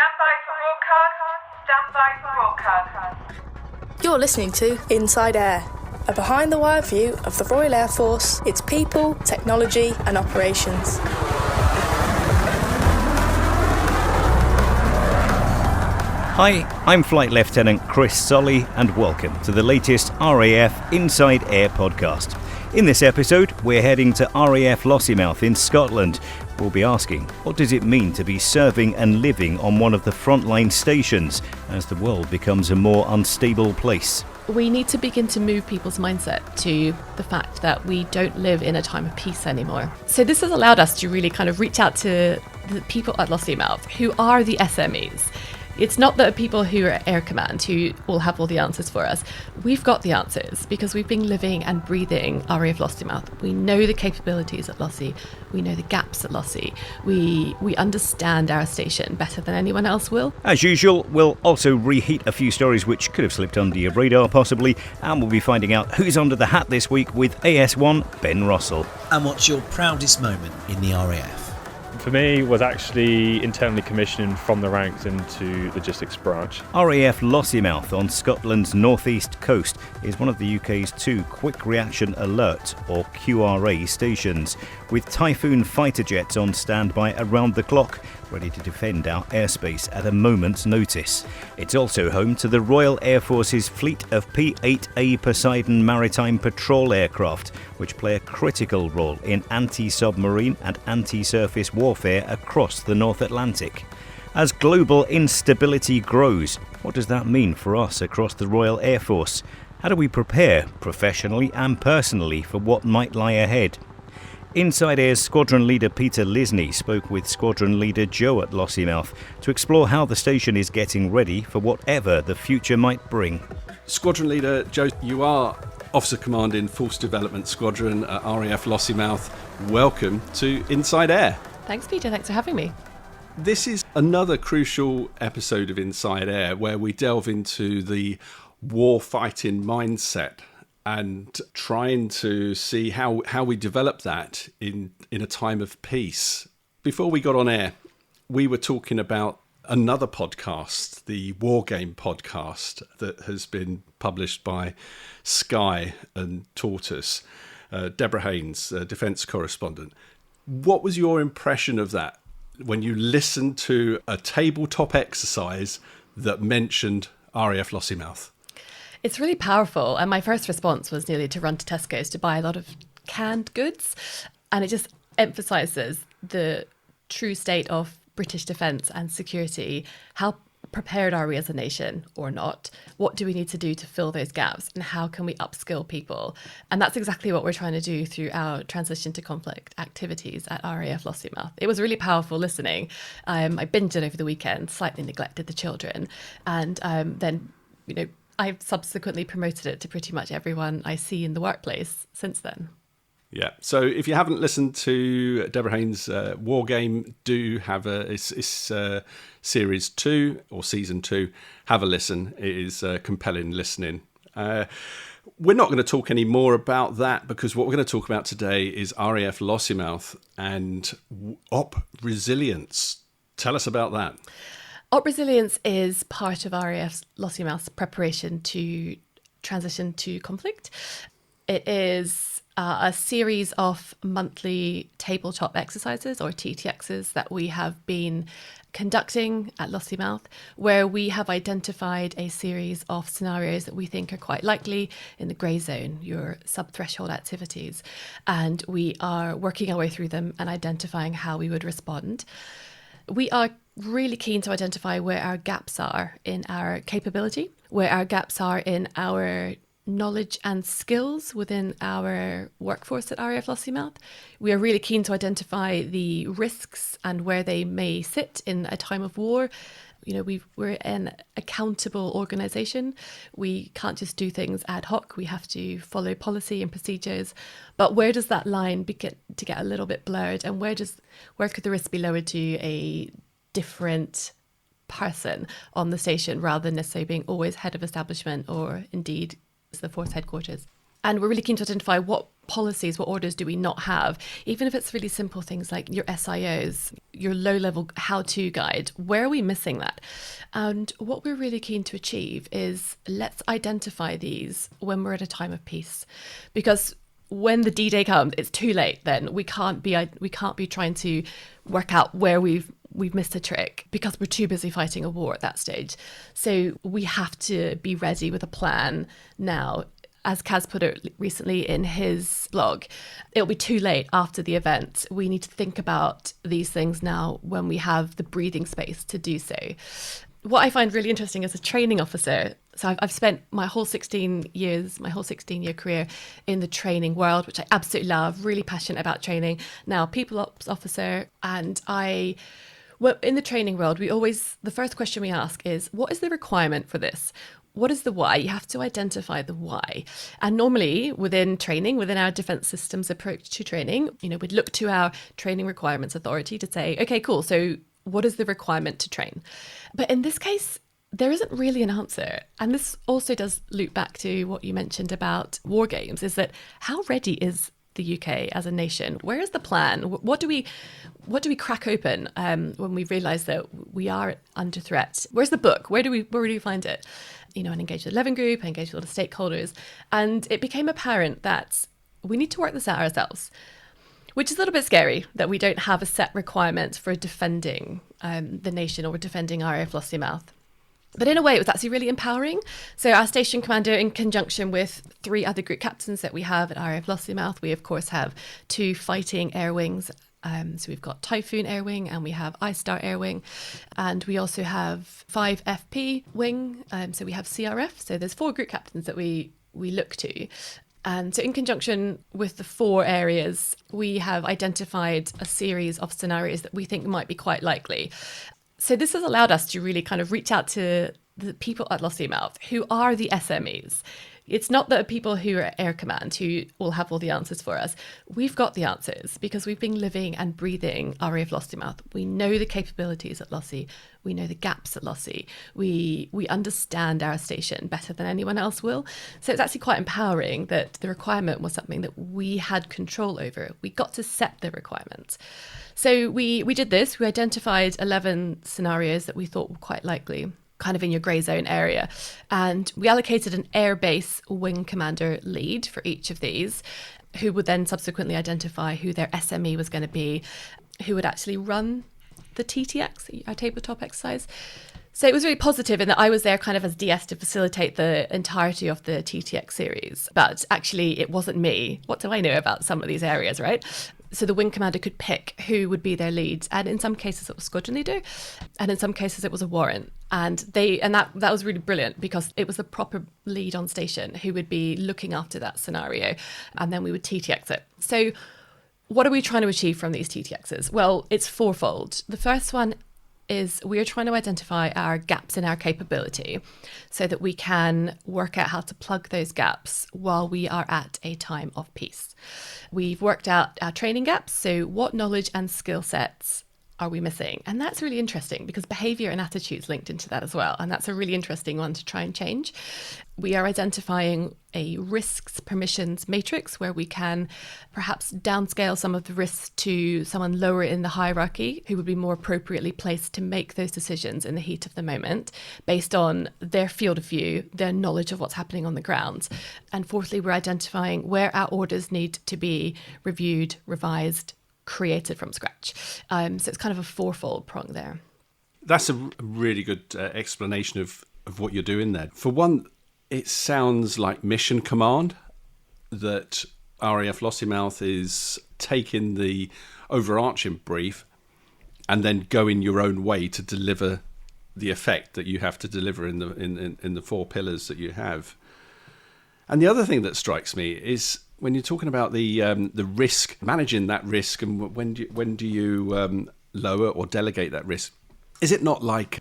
Stand by for broadcast. You're listening to Inside Air, a behind-the-wire view of the Royal Air Force, its people, technology and operations. Hi, I'm Flight Lieutenant Chris Solly and welcome to the latest RAF Inside Air podcast. In this episode, we're heading to RAF Lossiemouth in Scotland. We'll be asking, what does it mean to be serving and living on one of the frontline stations as the world becomes a more unstable place? We need to begin to move people's mindset to the fact that we don't live in a time of peace anymore. So this has allowed us to really kind of reach out to the people at Lossiemouth who are the SMEs. It's not the people who are Air Command who will have all the answers for us. We've got the answers because we've been living and breathing RAF Lossiemouth. We know the capabilities at Lossie. We know the gaps at Lossie. We understand our station better than anyone else will. As usual, we'll also reheat a few stories which could have slipped under your radar possibly, and we'll be finding out who's under the hat this week with AS1 Ben Russell. And what's your proudest moment in the RAF? For me, was actually internally commissioning from the ranks into logistics branch. RAF Lossiemouth on Scotland's northeast coast is one of the UK's two Quick Reaction Alert, or QRA, stations, with Typhoon fighter jets on standby around the clock, ready to defend our airspace at a moment's notice. It's also home to the Royal Air Force's fleet of P-8A Poseidon maritime patrol aircraft, which play a critical role in anti-submarine and anti-surface warfare across the North Atlantic. As global instability grows, what does that mean for us across the Royal Air Force? How do we prepare, professionally and personally, for what might lie ahead? Inside Air's Squadron Leader Peter Lisney spoke with Squadron Leader Joe at Lossiemouth to explore how the station is getting ready for whatever the future might bring. Squadron Leader Joe, you are Officer Commanding Force Development Squadron at RAF Lossiemouth. Welcome to Inside Air. Thanks, Peter. Thanks for having me. This is another crucial episode of Inside Air where we delve into the warfighting mindset and trying to see how we develop that in a time of peace. Before we got on air, we were talking about another podcast, the War Game podcast, that has been published by Sky and Tortoise. Deborah Haynes, defence correspondent. What was your impression of that when you listened to a tabletop exercise that mentioned RAF Lossiemouth? It's really powerful. And my first response was nearly to run to Tesco's to buy a lot of canned goods. And it just emphasises the true state of British defence and security. How prepared are we as a nation or not? What do we need to do to fill those gaps? And how can we upskill people? And that's exactly what we're trying to do through our transition to conflict activities at RAF Lossiemouth. It was really powerful listening. I binged it over the weekend, slightly neglected the children. And then, I've subsequently promoted it to pretty much everyone I see in the workplace since then. Yeah. So if you haven't listened to Deborah Haynes' War Game, do have it's series 2 or season 2. Have a listen. It is compelling listening. We're not going to talk any more about that because what we're going to talk about today is RAF Lossiemouth and Op Resilience. Tell us about that. Op Resilience is part of RAF Lossiemouth's preparation to transition to conflict. It is a series of monthly tabletop exercises or TTXs that we have been conducting at Lossiemouth, where we have identified a series of scenarios that we think are quite likely in the grey zone, your sub-threshold activities. And we are working our way through them and identifying how we would respond. We are really keen to identify where our gaps are in our capability, where our gaps are in our knowledge and skills within our workforce at RAF Lossiemouth. We are really keen to identify the risks and where they may sit in a time of war. We're an accountable organisation. We can't just do things ad hoc. We have to follow policy and procedures. But where does that line begin to get a little bit blurred? And where could the risk be lowered to a different person on the station rather than necessarily being always head of establishment or indeed the force headquarters? And we're really keen to identify what policies, what orders do we not have, even if it's really simple things like your SIOs, your low-level how-to guide. Where are we missing that? And what we're really keen to achieve is let's identify these when we're at a time of peace, because when the D-Day comes, it's too late. Then we can't be trying to work out where we've missed a trick because we're too busy fighting a war at that stage. So we have to be ready with a plan now. As Kaz put it recently in his blog, it'll be too late after the event. We need to think about these things now when we have the breathing space to do so. What I find really interesting as a training officer, so I've spent my whole 16-year career in the training world, which I absolutely love, really passionate about training. Now, people ops officer, and well, in the training world, the first question we ask is, what is the requirement for this? What is the why? You have to identify the why. And normally within training, within our defense systems approach to training, we'd look to our training requirements authority to say, okay, cool. So what is the requirement to train? But in this case, there isn't really an answer. And this also does loop back to what you mentioned about war games, is that how ready is the UK as a nation? Where is the plan? What do we crack open when we realise that we are under threat? Where's the book? Where do we find it? And engage with the 11 group, engage with all the stakeholders. And it became apparent that we need to work this out ourselves, which is a little bit scary that we don't have a set requirement for defending the nation or defending RAF Lossiemouth. But in a way, it was actually really empowering. So our station commander, in conjunction with 3 other group captains that we have at RAF Lossiemouth, we of course have 2 fighting air wings. So we've got Typhoon Air Wing and we have I-Star Air Wing. And we also have 5 FP Wing. So we have CRF. So there's 4 group captains that we look to. And so in conjunction with the 4 areas, we have identified a series of scenarios that we think might be quite likely. So this has allowed us to really kind of reach out to the people at Lossiemouth who are the SMEs. It's not the people who are Air Command who will have all the answers for us. We've got the answers because we've been living and breathing RAF Lossiemouth. We know the capabilities at Lossie. We know the gaps at Lossie. We understand our station better than anyone else will. So it's actually quite empowering that the requirement was something that we had control over. We got to set the requirements. So we did this. We identified 11 scenarios that we thought were quite likely, kind of in your grey zone area. And we allocated an airbase wing commander lead for each of these, who would then subsequently identify who their SME was going to be, who would actually run the TTX, our tabletop exercise. So it was really positive in that I was there kind of as DS to facilitate the entirety of the TTX series. But actually, it wasn't me. What do I know about some of these areas, right? So the wing commander could pick who would be their lead. And in some cases, it was squadron leader. And in some cases, it was a warrant. And that was really brilliant because it was the proper lead on station who would be looking after that scenario. And then we would TTX it. So what are we trying to achieve from these TTXs? Well, it's fourfold. The first one is we are trying to identify our gaps in our capability so that we can work out how to plug those gaps while we are at a time of peace. We've worked out our training gaps, so what knowledge and skill sets are we missing? And that's really interesting because behaviour and attitudes linked into that as well. And that's a really interesting one to try and change. We are identifying a risks permissions matrix where we can perhaps downscale some of the risks to someone lower in the hierarchy who would be more appropriately placed to make those decisions in the heat of the moment based on their field of view, their knowledge of what's happening on the ground. And fourthly, we're identifying where our orders need to be reviewed, revised, created from scratch. So it's kind of a fourfold prong there. That's a really good explanation of what you're doing there. For one, it sounds like mission command, that RAF Lossiemouth is taking the overarching brief and then going your own way to deliver the effect that you have to deliver in the 4 pillars that you have. And the other thing that strikes me is when you're talking about the risk, managing that risk, and when do you lower or delegate that risk? Is it not like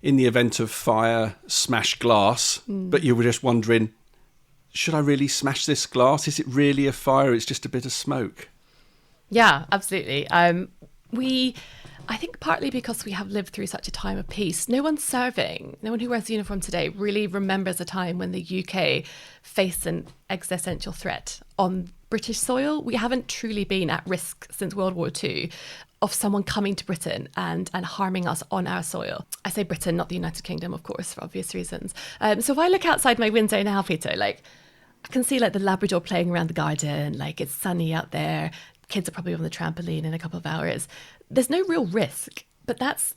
in the event of fire, smash glass, but you were just wondering, should I really smash this glass? Is it really a fire? It's just a bit of smoke. Yeah, absolutely. I think partly because we have lived through such a time of peace. No one who wears the uniform today really remembers a time when the UK faced an existential threat on British soil. We haven't truly been at risk since World War II of someone coming to Britain and harming us on our soil. I say Britain, not the United Kingdom, of course, for obvious reasons. So if I look outside my window now, Peter, like I can see like the Labrador playing around the garden, like it's sunny out there. Kids are probably on the trampoline in a couple of hours. There's no real risk, but that's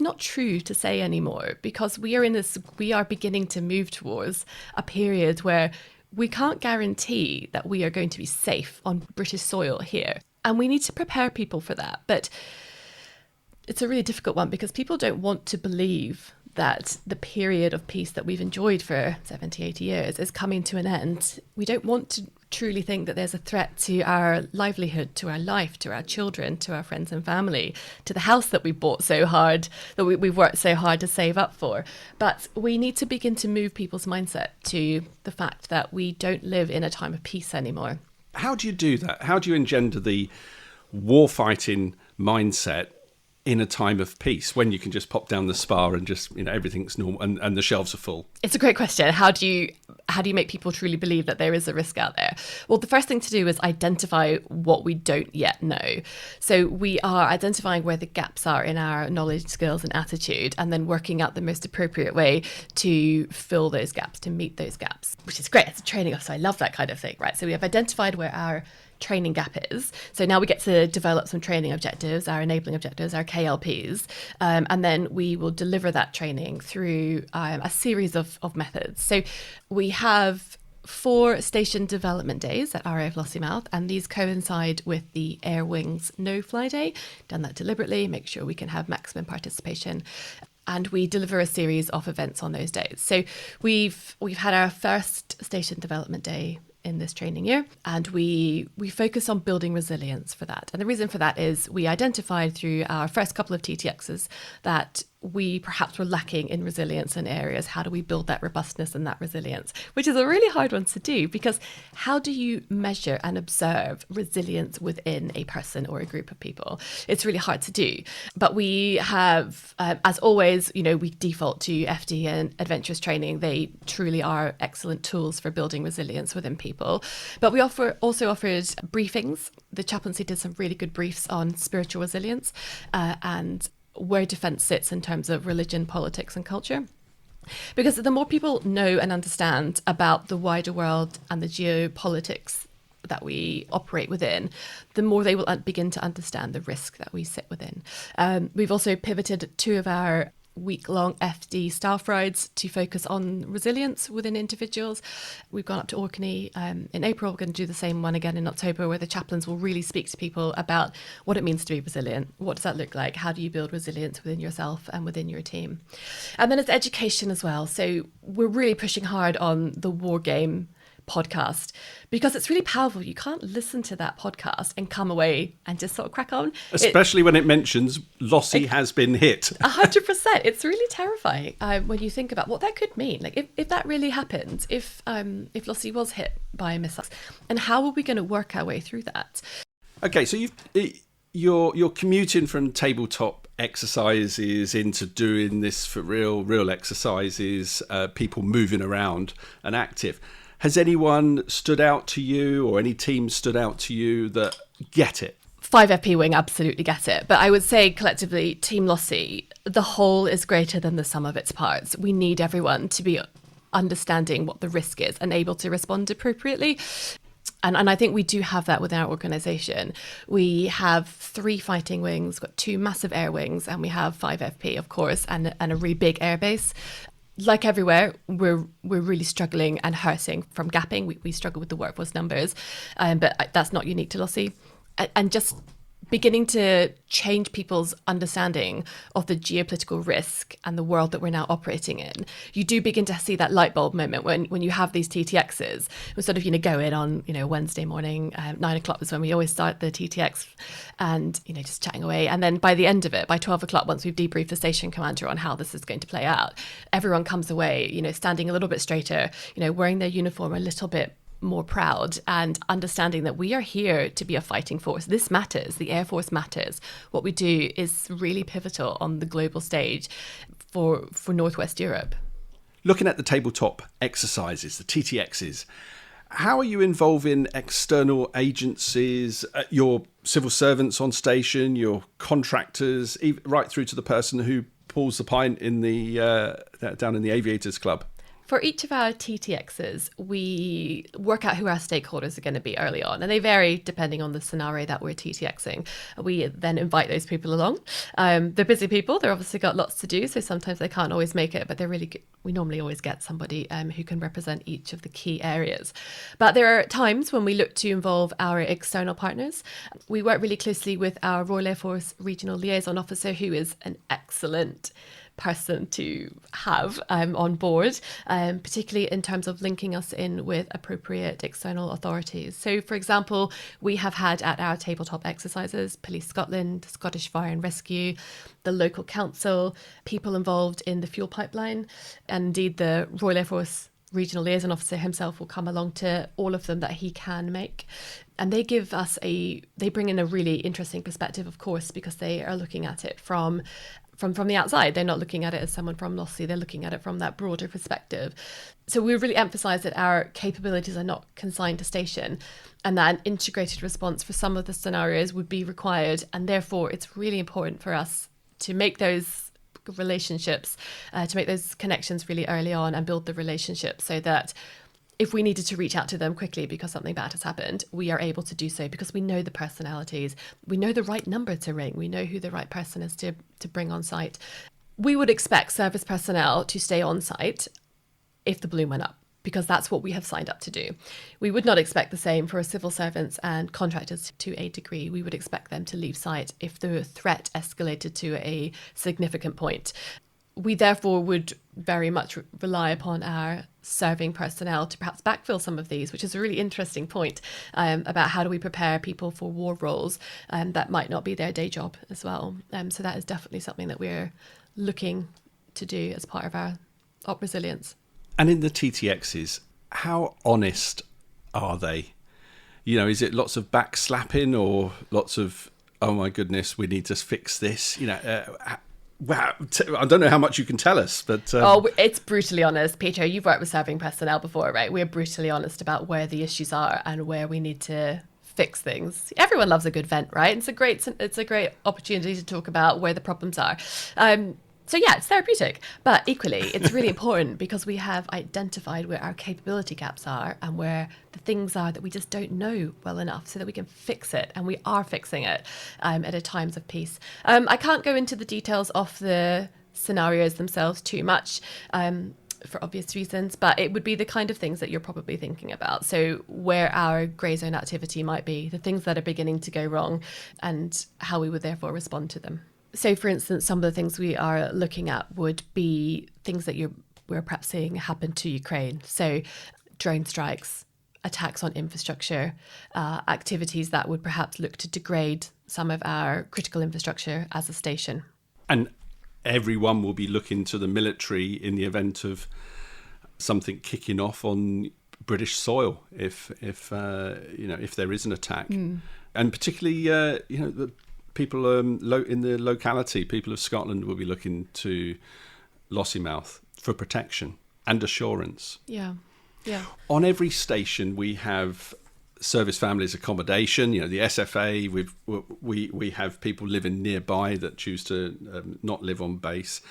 not true to say anymore, because we are beginning to move towards a period where we can't guarantee that we are going to be safe on British soil here. And we need to prepare people for that. But it's a really difficult one because people don't want to believe that the period of peace that we've enjoyed for 70, 80 years is coming to an end. We don't want to truly think that there's a threat to our livelihood, to our life, to our children, to our friends and family, to the house that we bought so hard, that we've worked so hard to save up for. But we need to begin to move people's mindset to the fact that we don't live in a time of peace anymore. How do you do that? How do you engender the warfighting mindset in a time of peace when you can just pop down the spa and just, everything's normal and the shelves are full? It's a great question. How do you make people truly believe that there is a risk out there? Well, the first thing to do is identify what we don't yet know. So we are identifying where the gaps are in our knowledge, skills and attitude, and then working out the most appropriate way to fill those gaps, to meet those gaps, which is great. It's a training officer. I love that kind of thing, right? So we have identified where our training gap is. So now we get to develop some training objectives, our enabling objectives, our KLPs, and then we will deliver that training through a series of methods. So we have 4 station development days at RAF Lossiemouth, and these coincide with the Air Wings No Fly Day. Done that deliberately, make sure we can have maximum participation. And we deliver a series of events on those days. So we've had our first station development day in this training year, and we focus on building resilience for that. And the reason for that is we identified through our first couple of TTXs that we perhaps were lacking in resilience in areas. How do we build that robustness and that resilience? Which is a really hard one to do, because how do you measure and observe resilience within a person or a group of people? It's really hard to do. But we have, as always, we default to FD and adventurous training. They truly are excellent tools for building resilience within people. But we also offered briefings. The chaplaincy did some really good briefs on spiritual resilience and where defence sits in terms of religion, politics and culture. Because the more people know and understand about the wider world and the geopolitics that we operate within, the more they will begin to understand the risk that we sit within. We've also pivoted 2 of our week-long FD staff rides to focus on resilience within individuals. We've gone up to Orkney in April. We're going to do the same one again in October, where the chaplains will really speak to people about what it means to be resilient. What does that look like? How do you build resilience within yourself and within your team? And then it's education as well. So we're really pushing hard on the War Game podcast, because it's really powerful. You can't listen to that podcast and come away and just sort of crack on. Especially when it mentions Lossie has been hit. 100%. It's really terrifying when you think about what that could mean. Like if that really happened, if Lossie was hit by a missile, and how are we going to work our way through that? Okay, so you're commuting from tabletop exercises into doing this for real exercises, people moving around and active. Has anyone stood out to you, or any team stood out to you that get it? 5FP Wing absolutely get it. But I would say collectively, Team Lossie, the whole is greater than the sum of its parts. We need everyone to be understanding what the risk is and able to respond appropriately. And I think we do have that within our organisation. We have 3 fighting wings, got 2 massive air wings, and we have 5FP, of course, and a really big airbase. Like everywhere, we're really struggling and hurting from gapping. We struggle with the workforce numbers, but that's not unique to Lossie. And just beginning to change people's understanding of the geopolitical risk and the world that we're now operating in. You do begin to see that light bulb moment when you have these TTXs. We sort of, go in on, Wednesday morning, 9 o'clock was when we always start the TTX, and, just chatting away. And then by the end of it, by 12 o'clock, once we've debriefed the station commander on how this is going to play out, everyone comes away, standing a little bit straighter, wearing their uniform a little bit more proud, and understanding that we are here to be a fighting force. This matters. The Air Force matters. What we do is really pivotal on the global stage for Northwest Europe. Looking at the tabletop exercises, the TTXs, how are you involving external agencies, your civil servants on station, your contractors, right through to the person who pulls the pint in the down in the Aviators Club? For each of our TTXs, we work out who our stakeholders are going to be early on, and they vary depending on the scenario that we're TTXing. We then invite those people along. They're busy people. They've obviously got lots to do, so sometimes they can't always make it, but they're really good. We normally always get somebody who can represent each of the key areas. But there are times when we look to involve our external partners. We work really closely with our Royal Air Force Regional Liaison Officer, who is an excellent person to have on board, particularly in terms of linking us in with appropriate external authorities. So, for example, we have had at our tabletop exercises Police Scotland, Scottish Fire and Rescue, the local council, people involved in the fuel pipeline, and indeed the Royal Air Force Regional Liaison Officer himself will come along to all of them that he can make. And they give us they bring in a really interesting perspective, of course, because they are looking at it from the outside. They're not looking at it as someone from Lossie, they're looking at it from that broader perspective. So we really emphasise that our capabilities are not consigned to station, and that an integrated response for some of the scenarios would be required. And therefore, it's really important for us to make those relationships, to make those connections really early on and build the relationship so that if we needed to reach out to them quickly because something bad has happened, we are able to do so because we know the personalities, we know the right number to ring, we know who the right person is to bring on site. We would expect service personnel to stay on site if the balloon went up, because that's what we have signed up to do. We would not expect the same for civil servants and contractors to a degree. We would expect them to leave site if the threat escalated to a significant point. We therefore would very much rely upon our serving personnel to perhaps backfill some of these, which is a really interesting point about how do we prepare people for war roles that might not be their day job as well. So that is definitely something that we're looking to do as part of our op resilience. And in the TTXs, how honest are they? You know, is it lots of backslapping or lots of, oh my goodness, we need to fix this? You know, wow, I don't know how much you can tell us, but... it's brutally honest. Peter, you've worked with serving personnel before, right? We're brutally honest about where the issues are and where we need to fix things. Everyone loves a good vent, right? It's a great opportunity to talk about where the problems are. So yeah, it's therapeutic, but equally it's really important because we have identified where our capability gaps are and where the things are that we just don't know well enough so that we can fix it, and we are fixing it at a times of peace. I can't go into the details of the scenarios themselves too much for obvious reasons, but it would be the kind of things that you're probably thinking about. So where our grey zone activity might be, the things that are beginning to go wrong, and how we would therefore respond to them. So, for instance, some of the things we are looking at would be things that we're perhaps seeing happen to Ukraine. So drone strikes, attacks on infrastructure, activities that would perhaps look to degrade some of our critical infrastructure as a station. And everyone will be looking to the military in the event of something kicking off on British soil if there is an attack. And particularly, the people in the locality, people of Scotland will be looking to Lossiemouth for protection and assurance. Yeah. On every station, we have service families accommodation. You know, the SFA. We have people living nearby that choose to not live on base.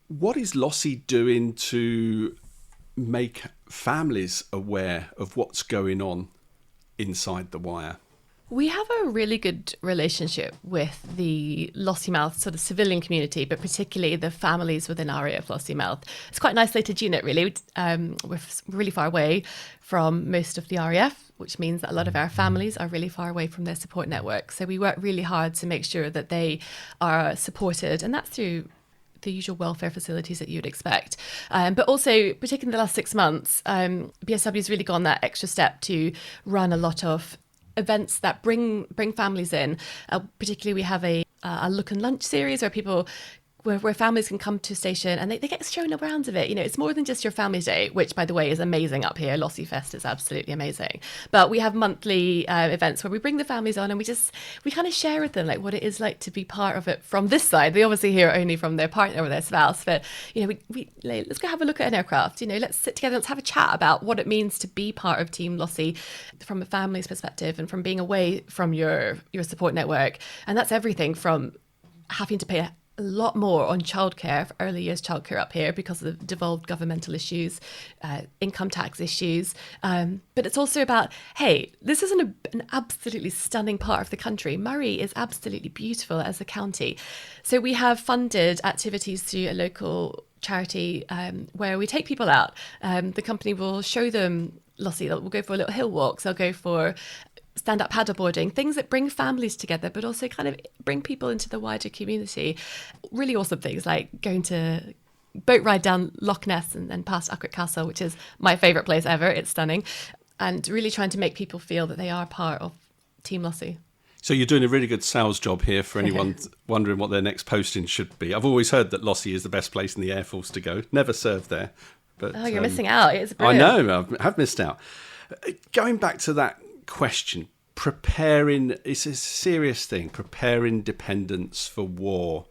What is Lossie doing to make families aware of what's going on inside the wire? We have a really good relationship with the Lossiemouth sort of civilian community, but particularly the families within RAF Lossiemouth. It's quite an isolated unit, really. We're really far away from most of the RAF, which means that a lot of our families are really far away from their support network. So we work really hard to make sure that they are supported, and that's through the usual welfare facilities that you'd expect. But also, particularly in the last 6 months, BSW has really gone that extra step to run a lot of events that bring families in. Particularly, we have a look and lunch series where people where families can come to a station and they get shown around of it. You know, it's more than just your family day, which, by the way, is amazing up here. Lossie Fest is absolutely amazing. But we have monthly events where we bring the families on and we kind of share with them like what it is like to be part of it from this side. They obviously hear it only from their partner or their spouse, but you know, let's go have a look at an aircraft. You know, let's sit together, let's have a chat about what it means to be part of Team Lossie from a family's perspective and from being away from your support network. And that's everything from having to pay a lot more on childcare, for early years childcare up here because of devolved governmental issues, income tax issues. But it's also about, hey, this is an absolutely stunning part of the country. Murray is absolutely beautiful as a county. So we have funded activities through a local charity where we take people out. The company will show them Lossie. We'll go for little hill walks. They'll go for stand-up paddleboarding, things that bring families together, but also kind of bring people into the wider community. Really awesome things like going to boat ride down Loch Ness and then past Uckrick Castle, which is my favourite place ever. It's stunning. And really trying to make people feel that they are part of Team Lossie. So you're doing a really good sales job here for anyone wondering what their next posting should be. I've always heard that Lossie is the best place in the Air Force to go. Never served there. But, oh, you're missing out. It's brilliant. I know, I have missed out. Going back to that question, preparing, it's a serious thing, preparing dependents for war.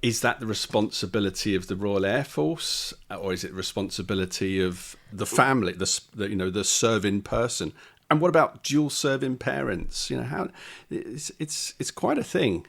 Is that the responsibility of the Royal Air Force, or is it the responsibility of the family, the serving person? And what about dual serving parents? You know, how it's quite a thing.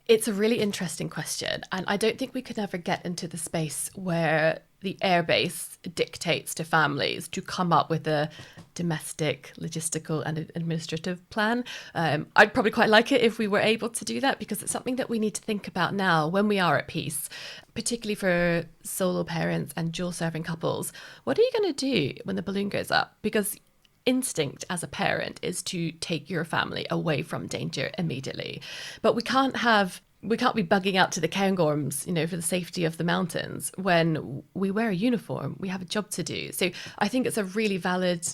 It's a really interesting question, and I don't think we could ever get into the space where the airbase dictates to families to come up with a domestic, logistical and administrative plan. I'd probably quite like it if we were able to do that, because it's something that we need to think about now when we are at peace, particularly for solo parents and dual serving couples. What are you going to do when the balloon goes up? Because instinct as a parent is to take your family away from danger immediately. But we can't be bugging out to the Cairngorms, for the safety of the mountains when we wear a uniform. We have a job to do. So I think it's a really valid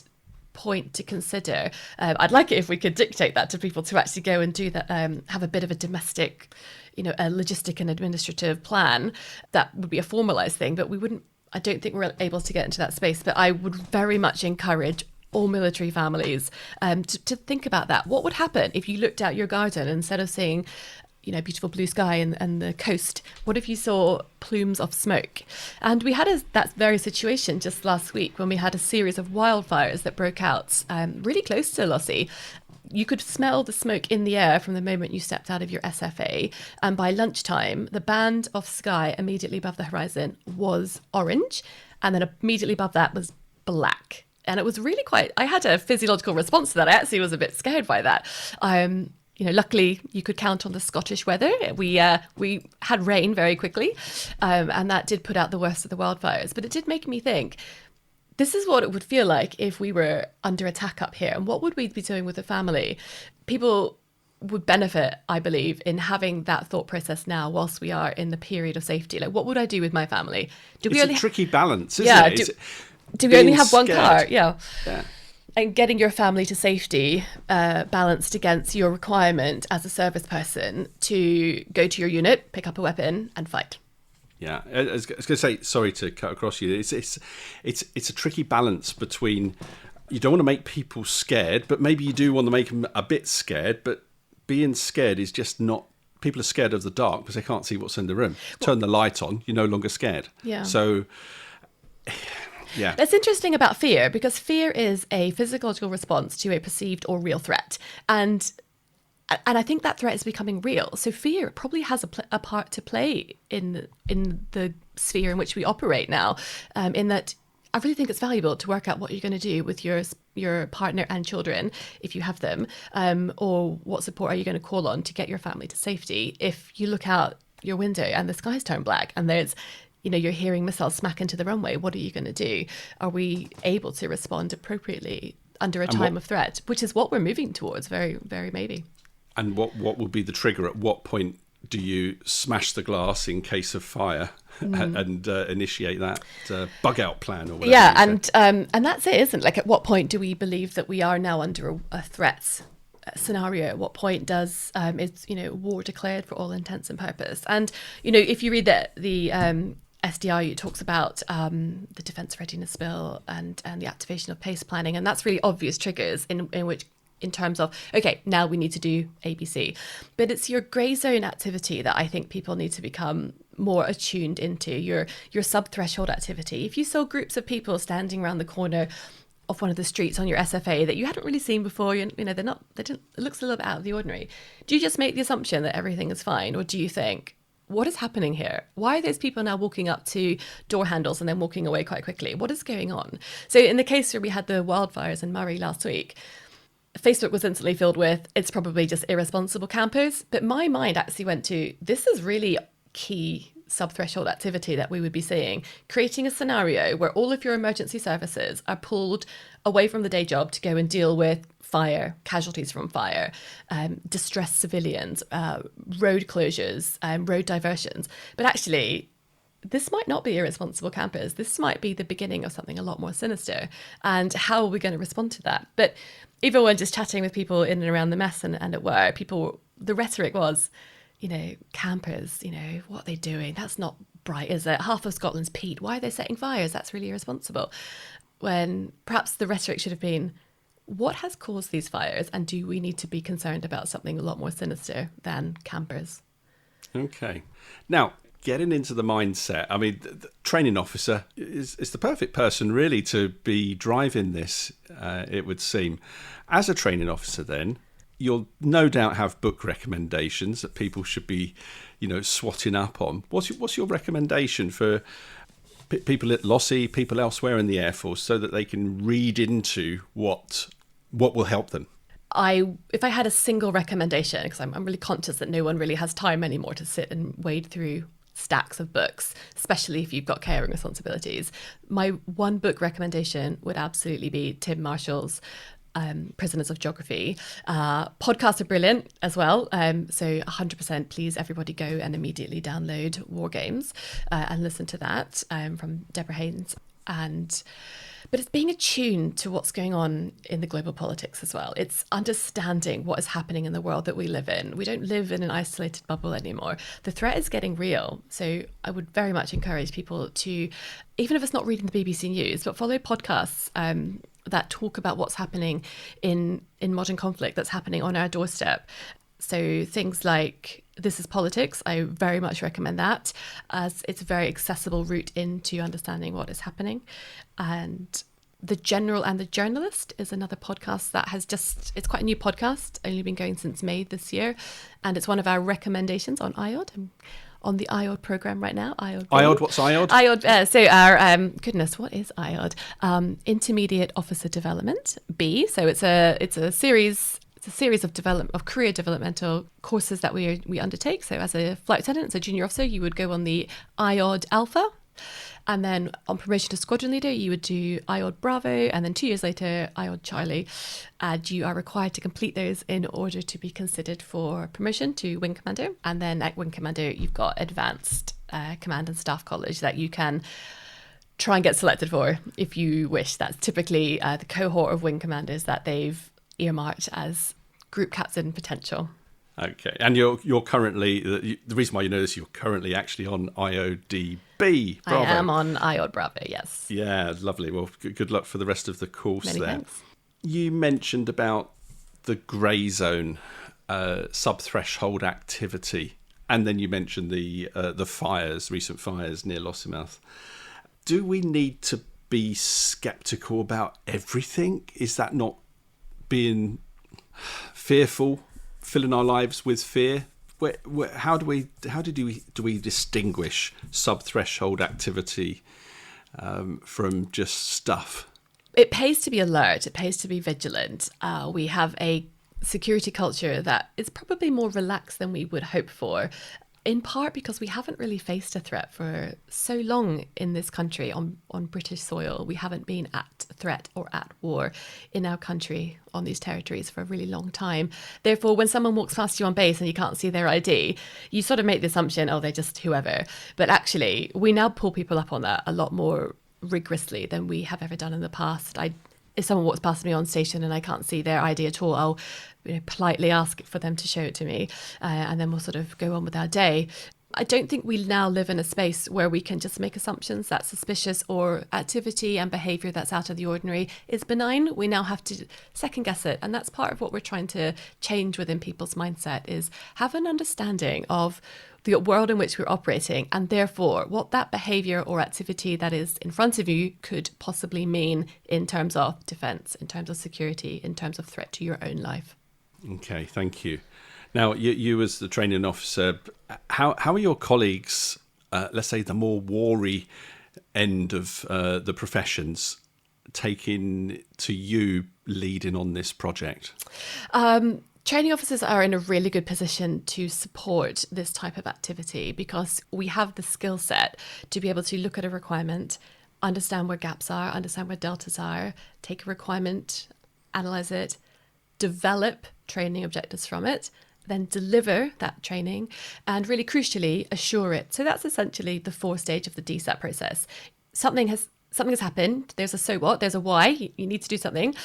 point to consider. I'd like it if we could dictate that to people to actually go and do that, have a bit of a domestic, a logistic and administrative plan. That would be a formalised thing, but I don't think we're able to get into that space. But I would very much encourage all military families to think about that. What would happen if you looked out your garden and instead of seeing beautiful blue sky and the coast, what if you saw plumes of smoke? And we had that very situation just last week when we had a series of wildfires that broke out really close to Lossie. You could smell the smoke in the air from the moment you stepped out of your SFA. And by lunchtime, the band of sky immediately above the horizon was orange. And then immediately above that was black. And it was really I had a physiological response to that. I actually was a bit scared by that. Luckily you could count on the Scottish weather. We had rain very quickly, and that did put out the worst of the wildfires. But it did make me think, this is what it would feel like if we were under attack up here. And what would we be doing with the family? People would benefit, I believe, in having that thought process now whilst we are in the period of safety. Like, what would I do with my family? It's a tricky balance, isn't it? Do we only have one scared. car? Yeah. And getting your family to safety balanced against your requirement as a service person to go to your unit, pick up a weapon and fight. Yeah, I was going to say, sorry to cut across you. It's a tricky balance between, you don't want to make people scared, but maybe you do want to make them a bit scared. But being scared is just not. People are scared of the dark because they can't see what's in the room. Turn the light on, you're no longer scared. Yeah. So. Yeah. That's interesting about fear, because fear is a physiological response to a perceived or real threat. And I think that threat is becoming real. So fear probably has a part to play in the sphere in which we operate now, in that I really think it's valuable to work out what you're going to do with your partner and children, if you have them, or what support are you going to call on to get your family to safety. If you look out your window and the sky's turned black and there's you're hearing missiles smack into the runway, what are you going to do? Are we able to respond appropriately under a time of threat? Which is what we're moving towards, very, very maybe. And what will be the trigger? At what point do you smash the glass in case of fire and initiate that bug out plan or whatever? Yeah, and that's it, isn't it? Like, at what point do we believe that we are now under a threat? scenario? At what point does is war declared for all intents and purpose? And if you read the SDRU, it talks about the Defence Readiness Bill and the activation of PACE planning, and that's really obvious triggers in terms of, okay, now we need to do ABC. But it's your grey zone activity that I think people need to become more attuned into, your sub-threshold activity. If you saw groups of people standing around the corner of one of the streets on your SFA that you hadn't really seen before, it looks a little bit out of the ordinary, do you just make the assumption that everything is fine? Or do you think, what is happening here? Why are those people now walking up to door handles and then walking away quite quickly? What is going on? So in the case where we had the wildfires in Murray last week, Facebook was instantly filled with, it's probably just irresponsible campers. But my mind actually went to, this is really key sub-threshold activity that we would be seeing, creating a scenario where all of your emergency services are pulled away from the day job to go and deal with fire, casualties from fire, distressed civilians, road closures, road diversions. But actually, this might not be irresponsible campers. This might be the beginning of something a lot more sinister. And how are we going to respond to that? But even when just chatting with people in and around the mess and at work, the rhetoric was, campers, what are they doing? That's not bright, is it? Half of Scotland's peat. Why are they setting fires? That's really irresponsible. When perhaps the rhetoric should have been, what has caused these fires? And do we need to be concerned about something a lot more sinister than campers? Okay. Now, getting into the mindset, I mean, the training officer is the perfect person really to be driving this, it would seem. As a training officer then, you'll no doubt have book recommendations that people should be, swatting up on. What's your recommendation for people at Lossie, people elsewhere in the Air Force, so that they can read into what will help them? If I had a single recommendation, because I'm really conscious that no one really has time anymore to sit and wade through stacks of books, especially if you've got caring responsibilities, my one book recommendation would absolutely be Tim Marshall's Prisoners of Geography. Podcasts are brilliant as well. So 100% please everybody go and immediately download War Games and listen to that from Deborah Haynes. But it's being attuned to what's going on in the global politics as well. It's understanding what is happening in the world that we live in. We don't live in an isolated bubble anymore. The threat is getting real. So I would very much encourage people to, even if it's not reading the BBC News, but follow podcasts that talk about what's happening in modern conflict that's happening on our doorstep. So things like This Is Politics, I very much recommend that, as it's a very accessible route into understanding what is happening. And The General and the Journalist is another podcast that it's quite a new podcast, only been going since May this year. And it's one of our recommendations on IOD. I'm on the IOD program right now. IOD, what's IOD? IOD, so our, goodness, what is IOD? Intermediate Officer Development, B. So it's a series of career developmental courses that we undertake. So as a flight lieutenant, as a junior officer, you would go on the IOD Alpha. And then on promotion to squadron leader, you would do IOD Bravo. And then 2 years later, IOD Charlie. And you are required to complete those in order to be considered for promotion to Wing Commander. And then at Wing Commander, you've got Advanced Command and Staff College that you can try and get selected for if you wish. That's typically the cohort of Wing Commanders that they've earmarked as group captain potential. Okay, and you're currently, the reason why you know this, you're currently actually on IODB. Bravo. I am on IOD Bravo, yes. Yeah, lovely. Well, good luck for the rest of the course. Many there. Thanks. You mentioned about the grey zone sub-threshold activity, and then you mentioned the recent fires near Lossiemouth. Do we need to be sceptical about everything? Is that not being fearful, filling our lives with fear? How do we distinguish sub-threshold activity from just stuff? It pays to be alert. It pays to be vigilant. We have a security culture that is probably more relaxed than we would hope for, in part because we haven't really faced a threat for so long in this country on British soil. We haven't been at threat or at war in our country on these territories for a really long time. Therefore, when someone walks past you on base and you can't see their ID, you sort of make the assumption, oh, they're just whoever. But actually, we now pull people up on that a lot more rigorously than we have ever done in the past. If someone walks past me on station and I can't see their ID at all, I'll politely ask for them to show it to me, and then we'll sort of go on with our day. I don't think we now live in a space where we can just make assumptions that suspicious or activity and behaviour that's out of the ordinary is benign. We now have to second guess it. And that's part of what we're trying to change within people's mindset, is have an understanding of the world in which we're operating, and therefore what that behaviour or activity that is in front of you could possibly mean in terms of defence, in terms of security, in terms of threat to your own life. Okay, thank you. Now, you as the training officer, how are your colleagues, let's say the more war-y end of the professions, taking to you leading on this project? Training officers are in a really good position to support this type of activity because we have the skill set to be able to look at a requirement, understand where gaps are, understand where deltas are, take a requirement, analyse it, develop training objectives from it, then deliver that training, and really crucially assure it. So that's essentially the 4 stage of the DSAT process. Something has happened. There's a so what, there's a why, you need to do something,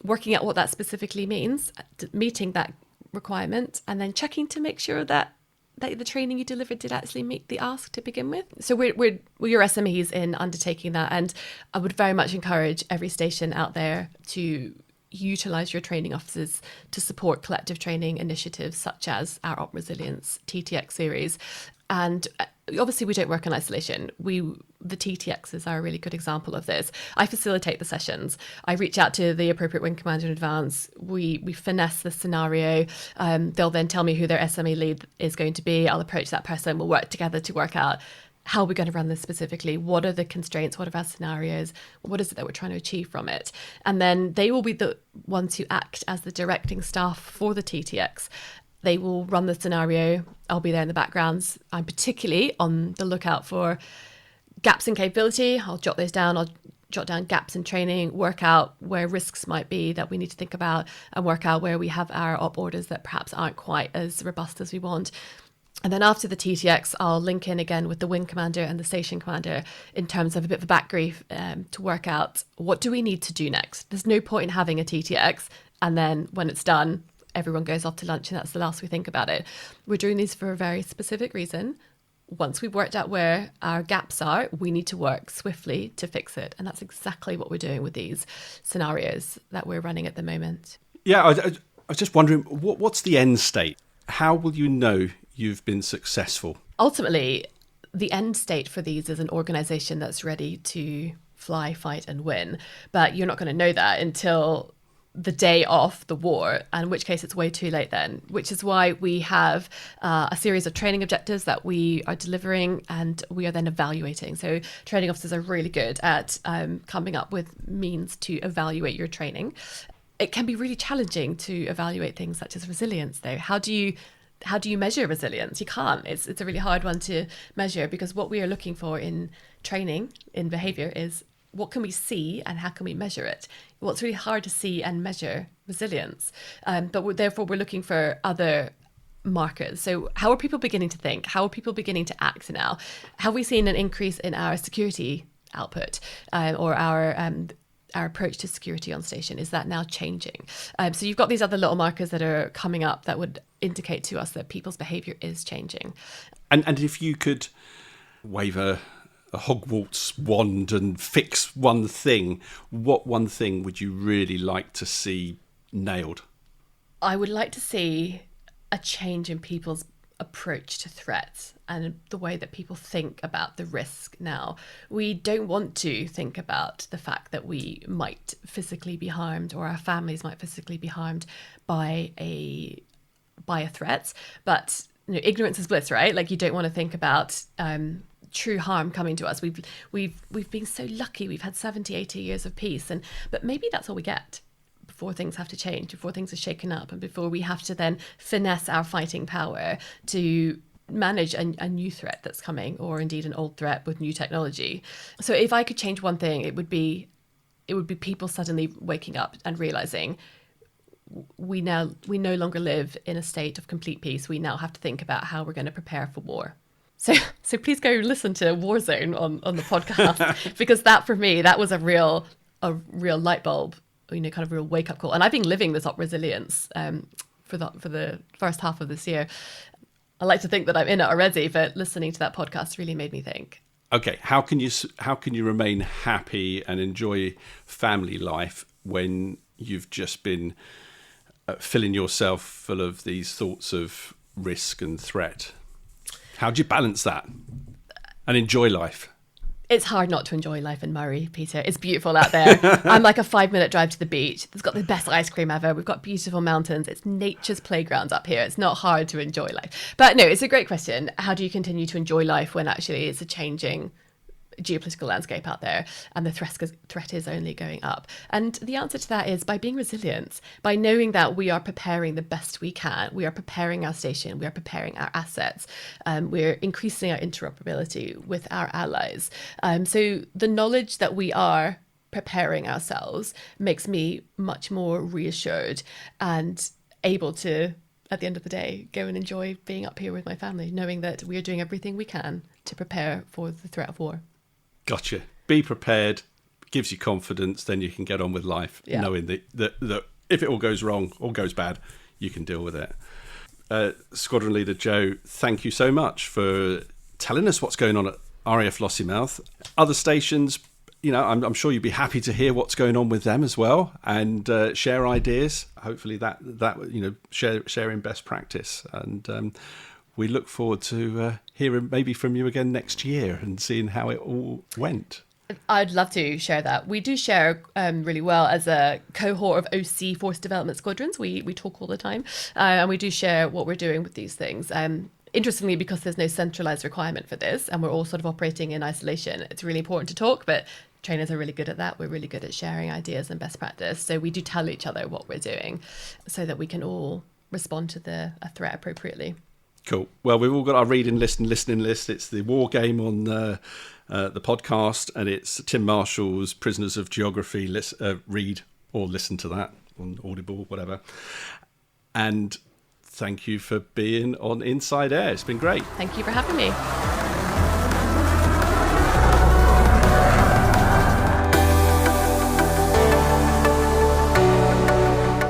working out what that specifically means, meeting that requirement, and then checking to make sure that the training you delivered did actually meet the ask to begin with. So we're your SMEs in undertaking that, and I would very much encourage every station out there to utilise your training officers to support collective training initiatives such as our Op Resilience TTX series. And obviously we don't work in isolation. The TTXs are a really good example of this. I facilitate the sessions. I reach out to the appropriate wing commander in advance. We finesse the scenario. They'll then tell me who their SME lead is going to be. I'll approach that person. We'll work together to work out how are we going to run this specifically? What are the constraints? What are our scenarios? What is it that we're trying to achieve from it? And then they will be the ones who act as the directing staff for the TTX. They will run the scenario. I'll be there in the backgrounds. I'm particularly on the lookout for gaps in capability. I'll jot those down. I'll jot down gaps in training, work out where risks might be that we need to think about, and work out where we have our op orders that perhaps aren't quite as robust as we want. And then after the TTX, I'll link in again with the wing commander and the station commander in terms of a bit of a back brief to work out what do we need to do next. There's no point in having a TTX and then when it's done, everyone goes off to lunch and that's the last we think about it. We're doing these for a very specific reason. Once we've worked out where our gaps are, we need to work swiftly to fix it. And that's exactly what we're doing with these scenarios that we're running at the moment. Yeah, I was just wondering, what's the end state? How will you know you've been successful? Ultimately, the end state for these is an organisation that's ready to fly, fight and win. But you're not going to know that until the day of the war, in which case it's way too late then, which is why we have a series of training objectives that we are delivering and we are then evaluating. So training officers are really good at coming up with means to evaluate your training. It can be really challenging to evaluate things such as resilience though. How do you measure resilience? You can't. It's a really hard one to measure because what we are looking for in training, in behaviour, is what can we see and how can we measure it? Well, it's really hard to see and measure resilience. But therefore, we're looking for other markers. So how are people beginning to think? How are people beginning to act now? Have we seen an increase in our security output or our approach to security on station? Is that now changing? So you've got these other little markers that are coming up that would indicate to us that people's behaviour is changing. And if you could wave a Hogwarts wand and fix one thing, what one thing would you really like to see nailed? I would like to see a change in people's approach to threats and the way that people think about the risk now. We don't want to think about the fact that we might physically be harmed or our families might physically be harmed by a threat, but ignorance is bliss, right? Like you don't want to think about true harm coming to us. We've been so lucky. We've had 70, 80 years of peace, but maybe that's all we get before things have to change, before things are shaken up, and before we have to then finesse our fighting power to manage a new threat that's coming, or indeed an old threat with new technology. So if I could change one thing, it would be people suddenly waking up and realizing we no longer live in a state of complete peace. We now have to think about how we're going to prepare for war. So please go listen to Warzone on the podcast because that for me, that was a real light bulb kind of real wake up call. And I've been living this up resilience for the first half of this year. I like to think that I'm in it already, but listening to that podcast really made me think. Okay, how can you remain happy and enjoy family life when you've just been filling yourself full of these thoughts of risk and threat? How do you balance that and enjoy life? It's hard not to enjoy life in Murray, Peter. It's beautiful out there. I'm like a 5-minute drive to the beach. It's got the best ice cream ever. We've got beautiful mountains. It's nature's playground up here. It's not hard to enjoy life. But no, it's a great question. How do you continue to enjoy life when actually it's a changing geopolitical landscape out there and the threat is only going up? And the answer to that is by being resilient, by knowing that we are preparing the best we can. We are preparing our station, we are preparing our assets, we're increasing our interoperability with our allies. So the knowledge that we are preparing ourselves makes me much more reassured and able to, at the end of the day, go and enjoy being up here with my family, knowing that we are doing everything we can to prepare for the threat of war. Gotcha. Be prepared, gives you confidence, then you can get on with life, knowing that if it all goes wrong or goes bad, you can deal with it. Squadron Leader Joe, thank you so much for telling us what's going on at RAF Lossiemouth. Other stations, I'm sure you'd be happy to hear what's going on with them as well and share ideas. Hopefully that sharing best practice. And we look forward to hearing maybe from you again next year and seeing how it all went. I'd love to share that. We do share really well as a cohort of OC Force Development Squadrons. We talk all the time and we do share what we're doing with these things. Interestingly, because there's no centralised requirement for this and we're all sort of operating in isolation, it's really important to talk, but trainers are really good at that. We're really good at sharing ideas and best practice. So we do tell each other what we're doing so that we can all respond to a threat appropriately. Cool. Well, we've all got our reading list and listening list. It's the War Game on the podcast, and it's Tim Marshall's Prisoners of Geography. Read or listen to that on Audible, whatever. And thank you for being on Inside Air. It's been great. Thank you for having me.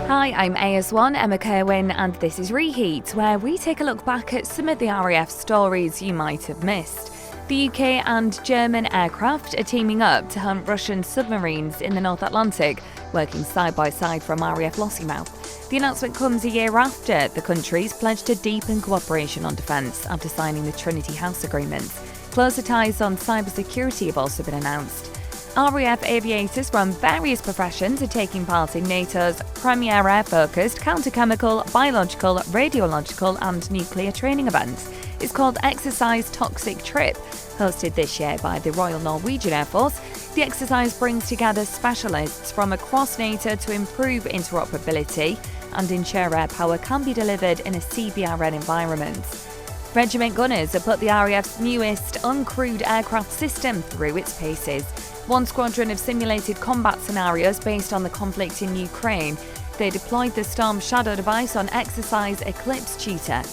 Hi, I'm AS1 Emma Kerwin, and this is Reheat, where we take a look back at some of the RAF stories you might have missed. The UK and German aircraft are teaming up to hunt Russian submarines in the North Atlantic, working side by side from RAF Lossiemouth. The announcement comes a year after the countries pledged to deepen cooperation on defence after signing the Trinity House agreements. Closer ties on cybersecurity have also been announced. RAF aviators from various professions are taking part in NATO's premier air-focused counter-chemical, biological, radiological and nuclear training event. It's called Exercise Toxic Trip. Hosted this year by the Royal Norwegian Air Force, the exercise brings together specialists from across NATO to improve interoperability and ensure air power can be delivered in a CBRN environment. Regiment gunners have put the RAF's newest uncrewed aircraft system through its paces. One squadron have simulated combat scenarios based on the conflict in Ukraine. They deployed the Storm Shadow device on exercise Eclipse Cheetah.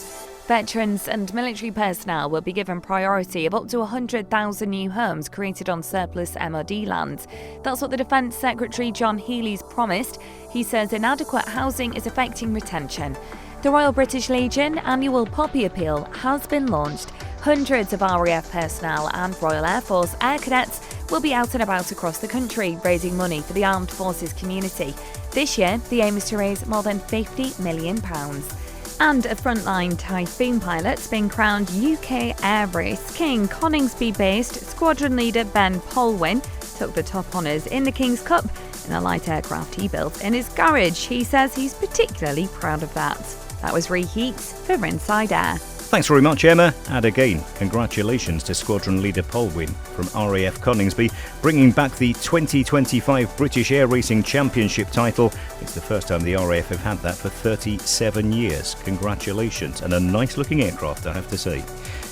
Veterans and military personnel will be given priority of up to 100,000 new homes created on surplus MOD land. That's what the Defence Secretary John Healey's promised. He says inadequate housing is affecting retention. The Royal British Legion annual Poppy Appeal has been launched. Hundreds of RAF personnel and Royal Air Force air cadets will be out and about across the country raising money for the armed forces community. This year, the aim is to raise more than £50 million. And a frontline Typhoon pilot's been crowned UK Air Race King. Coningsby-based squadron leader Ben Polwin took the top honours in the King's Cup in a light aircraft he built in his garage. He says he's particularly proud of that. That was Reheat for Inside Air. Thanks very much, Emma. And again, congratulations to Squadron Leader Polwin from RAF Coningsby, bringing back the 2025 British Air Racing Championship title. It's the first time the RAF have had that for 37 years. Congratulations, and a nice-looking aircraft, I have to say.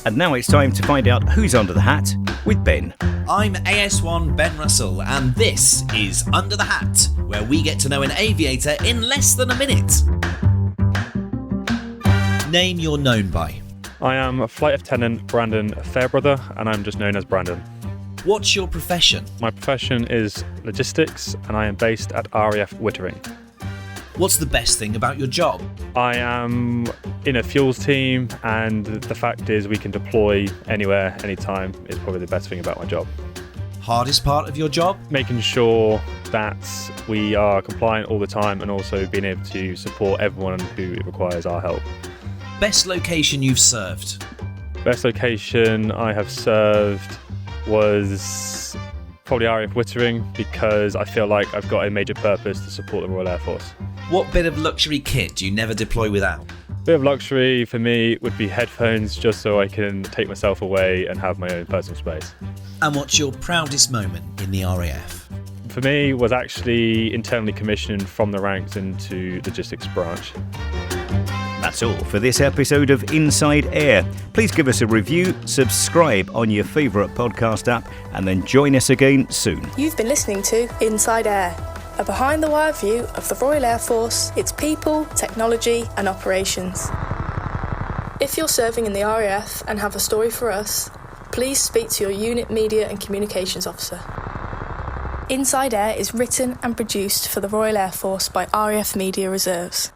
And now it's time to find out who's under the hat with Ben. I'm AS1 Ben Russell, and this is Under the Hat, where we get to know an aviator in less than a minute. Name you're known by. I am Flight Lieutenant Brandon Fairbrother, and I'm just known as Brandon. What's your profession? My profession is logistics and I am based at RAF Wittering. What's the best thing about your job? I am in a fuels team and the fact is we can deploy anywhere, anytime is probably the best thing about my job. Hardest part of your job? Making sure that we are compliant all the time and also being able to support everyone who requires our help. Best location you've served? Best location I have served was probably RAF Wittering because I feel like I've got a major purpose to support the Royal Air Force. What bit of luxury kit do you never deploy without? Bit of luxury for me would be headphones just so I can take myself away and have my own personal space. And what's your proudest moment in the RAF? For me was actually internally commissioned from the ranks into logistics branch. That's all for this episode of Inside Air. Please give us a review, subscribe on your favourite podcast app, and then join us again soon. You've been listening to Inside Air, a behind-the-wire view of the Royal Air Force, its people, technology and operations. If you're serving in the RAF and have a story for us, please speak to your unit media and communications officer. Inside Air is written and produced for the Royal Air Force by RAF Media Reserves.